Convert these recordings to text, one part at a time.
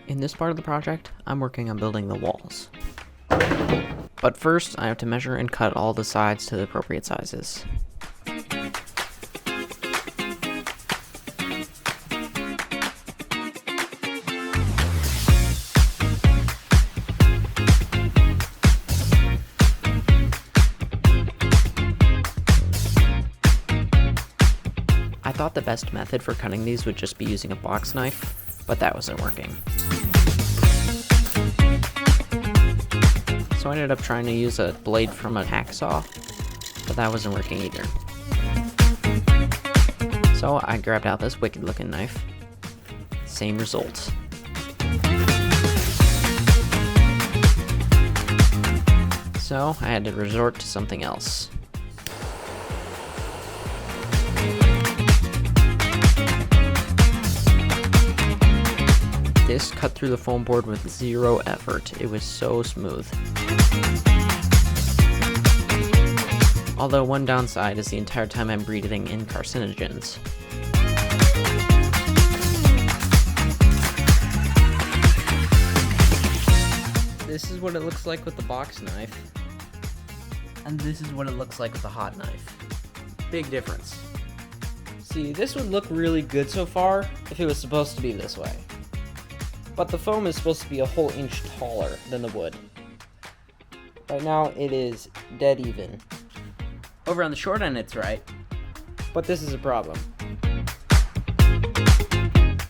In this part of the project, I'm working on building the walls. But first, I have to measure and cut all the sides to the appropriate sizes. I thought the best method for cutting these would just be using a box knife, but that wasn't working. So I ended up trying to use a blade from a hacksaw, but that wasn't working either. So I grabbed out this wicked looking knife. Same result. So I had to resort to something else. This cut through the foam board with zero effort. It was so smooth. Although one downside is the entire time I'm breathing in carcinogens. This is what it looks like with the box knife. And this is what it looks like with the hot knife. Big difference. See, this would look really good so far if it was supposed to be this way. But the foam is supposed to be a whole inch taller than the wood. Right now, it is dead even. Over on the short end, it's right. But this is a problem.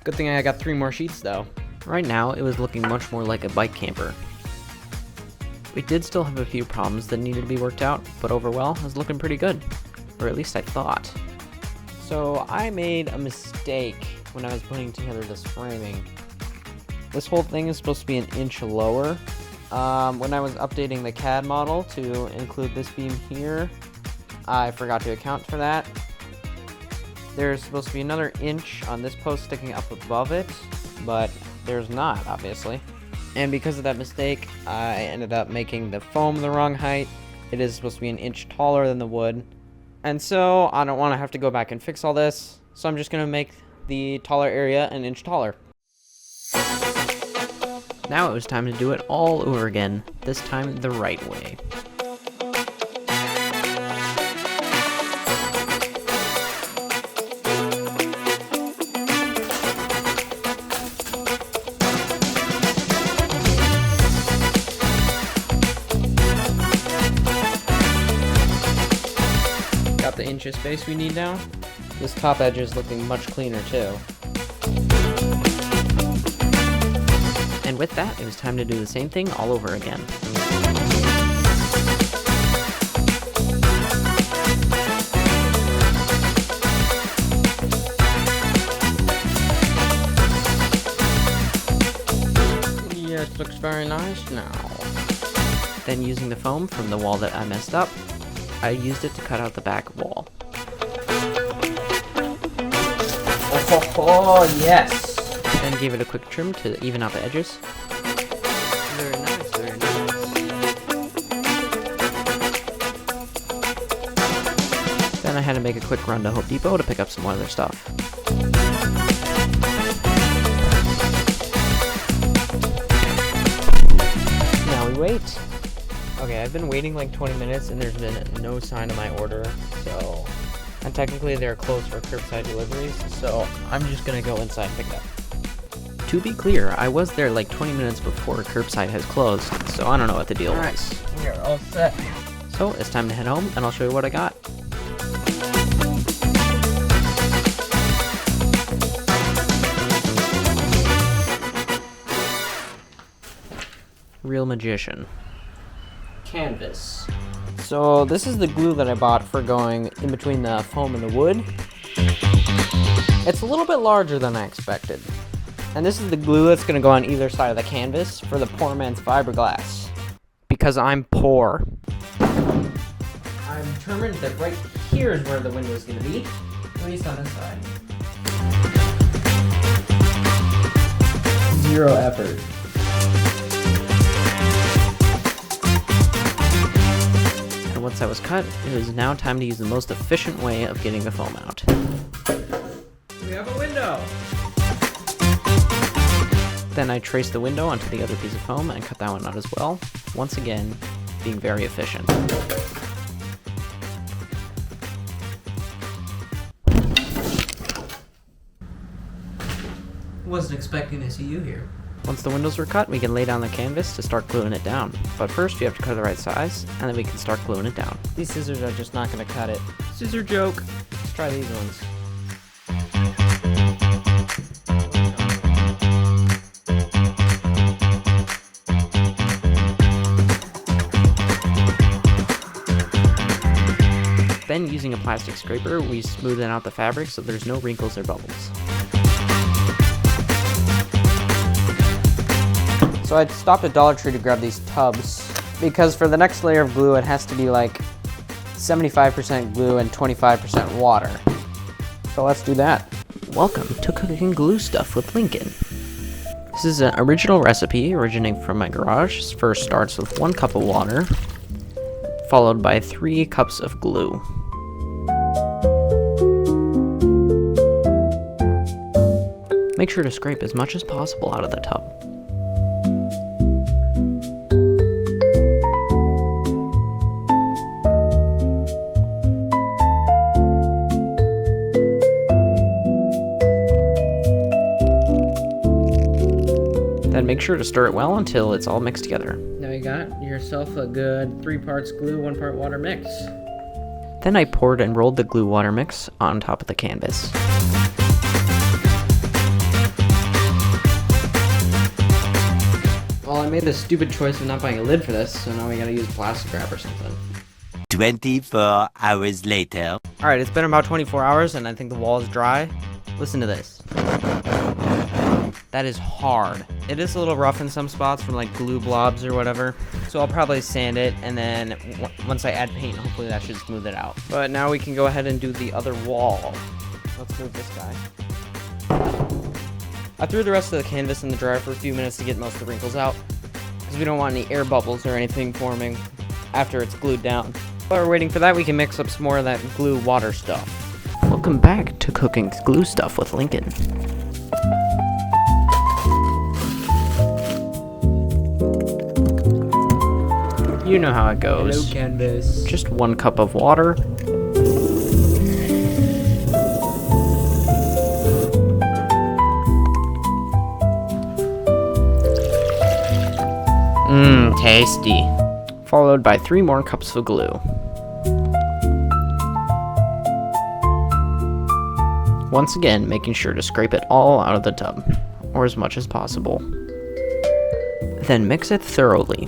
Good thing I got 3 more sheets, though. Right now, it was looking much more like a bike camper. We did still have a few problems that needed to be worked out, but overall, it was looking pretty good. Or at least I thought. So I made a mistake when I was putting together this framing. This whole thing is supposed to be an inch lower. When I was updating the CAD model to include this beam here, I forgot to account for that. There's supposed to be another inch on this post sticking up above it, but there's not, obviously. And because of that mistake, I ended up making the foam the wrong height. It is supposed to be an inch taller than the wood. And so I don't want to have to go back and fix all this, so I'm just going to make the taller area an inch taller. Now it was time to do it all over again, this time the right way. Got the inch of space we need now. This top edge is looking much cleaner too. And with that, it was time to do the same thing all over again. Yes, looks very nice now. Then using the foam from the wall that I messed up, I used it to cut out the back wall. Oh, yes! Then gave it a quick trim to even out the edges. Very nice, very nice. Then I had to make a quick run to Home Depot to pick up some other stuff. Now we wait. Okay, I've been waiting like 20 minutes and there's been no sign of my order, so... And technically they're closed for curbside deliveries, so I'm just gonna go inside and pick it up. To be clear, I was there like 20 minutes before curbside has closed, so I don't know what the deal was. We're all set. So it's time to head home, and I'll show you what I got. Real magician. Canvas. So this is the glue that I bought for going in between the foam and the wood. It's a little bit larger than I expected. And this is the glue that's going to go on either side of the canvas for the poor man's fiberglass. Because I'm poor. I'm determined that right here is where the window is going to be. At least on this side. Zero effort. And once that was cut, it is now time to use the most efficient way of getting the foam out. We have a window! Then I traced the window onto the other piece of foam and cut that one out as well, once again being very efficient. Wasn't expecting to see you here. Once the windows were cut, we can lay down the canvas to start gluing it down. But first, you have to cut the right size, and then we can start gluing it down. These scissors are just not going to cut it. Scissor joke! Let's try these ones. Then, using a plastic scraper, we smoothen out the fabric so there's no wrinkles or bubbles. So I stopped at Dollar Tree to grab these tubs, because for the next layer of glue it has to be like 75% glue and 25% water. So let's do that. Welcome to Cooking Glue Stuff with Lincoln. This is an original recipe originating from my garage. This first starts with 1 cup of water, followed by 3 cups of glue. Make sure to scrape as much as possible out of the tub. Then make sure to stir it well until it's all mixed together. Now you got yourself a good 3 parts glue, 1 part water mix. Then I poured and rolled the glue water mix on top of the canvas. Well, I made the stupid choice of not buying a lid for this, so now we gotta use plastic wrap or something. 24 hours later. Alright, it's been about 24 hours and I think the wall is dry. Listen to this. That is hard. It is a little rough in some spots from like glue blobs or whatever. So I'll probably sand it, and then once I add paint, hopefully that should smooth it out. But now we can go ahead and do the other wall. Let's move this guy. I threw the rest of the canvas in the dryer for a few minutes to get most of the wrinkles out, because we don't want any air bubbles or anything forming after it's glued down. While we're waiting for that, we can mix up some more of that glue water stuff. Welcome back to Cooking Glue Stuff with Lincoln. You know how it goes. Hello, canvas. Just 1 cup of water. Tasty. Followed by 3 more cups of glue. Once again, making sure to scrape it all out of the tub, or as much as possible. Then mix it thoroughly.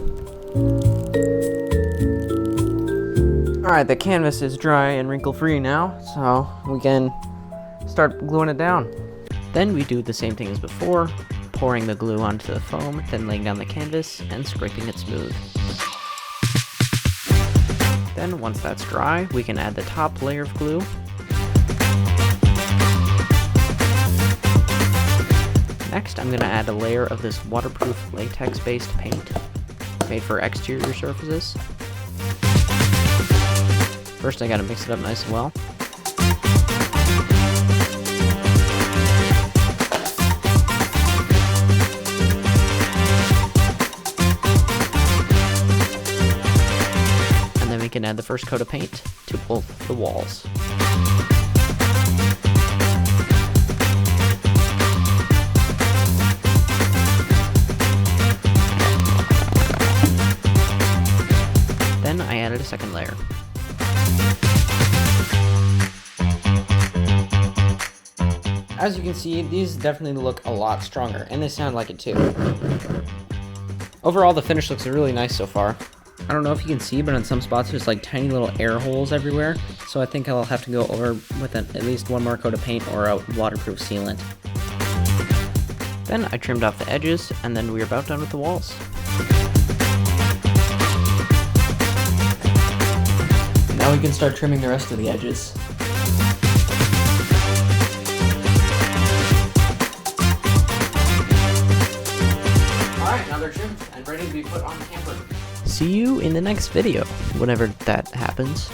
Alright, the canvas is dry and wrinkle-free now, so we can start gluing it down. Then we do the same thing as before, pouring the glue onto the foam, then laying down the canvas and scraping it smooth. Then once that's dry, we can add the top layer of glue. Next, I'm going to add a layer of this waterproof latex-based paint made for exterior surfaces. First, I gotta mix it up nice and well. And then we can add the first coat of paint to both the walls. Then I added a second layer. As you can see, these definitely look a lot stronger, and they sound like it too. Overall, the finish looks really nice so far. I don't know if you can see, but in some spots there's like tiny little air holes everywhere, so I think I'll have to go over with at least 1 more coat of paint or a waterproof sealant. Then I trimmed off the edges, and then we are about done with the walls. Now we can start trimming the rest of the edges. Alright, now they're trimmed and ready to be put on the camper. See you in the next video, whenever that happens.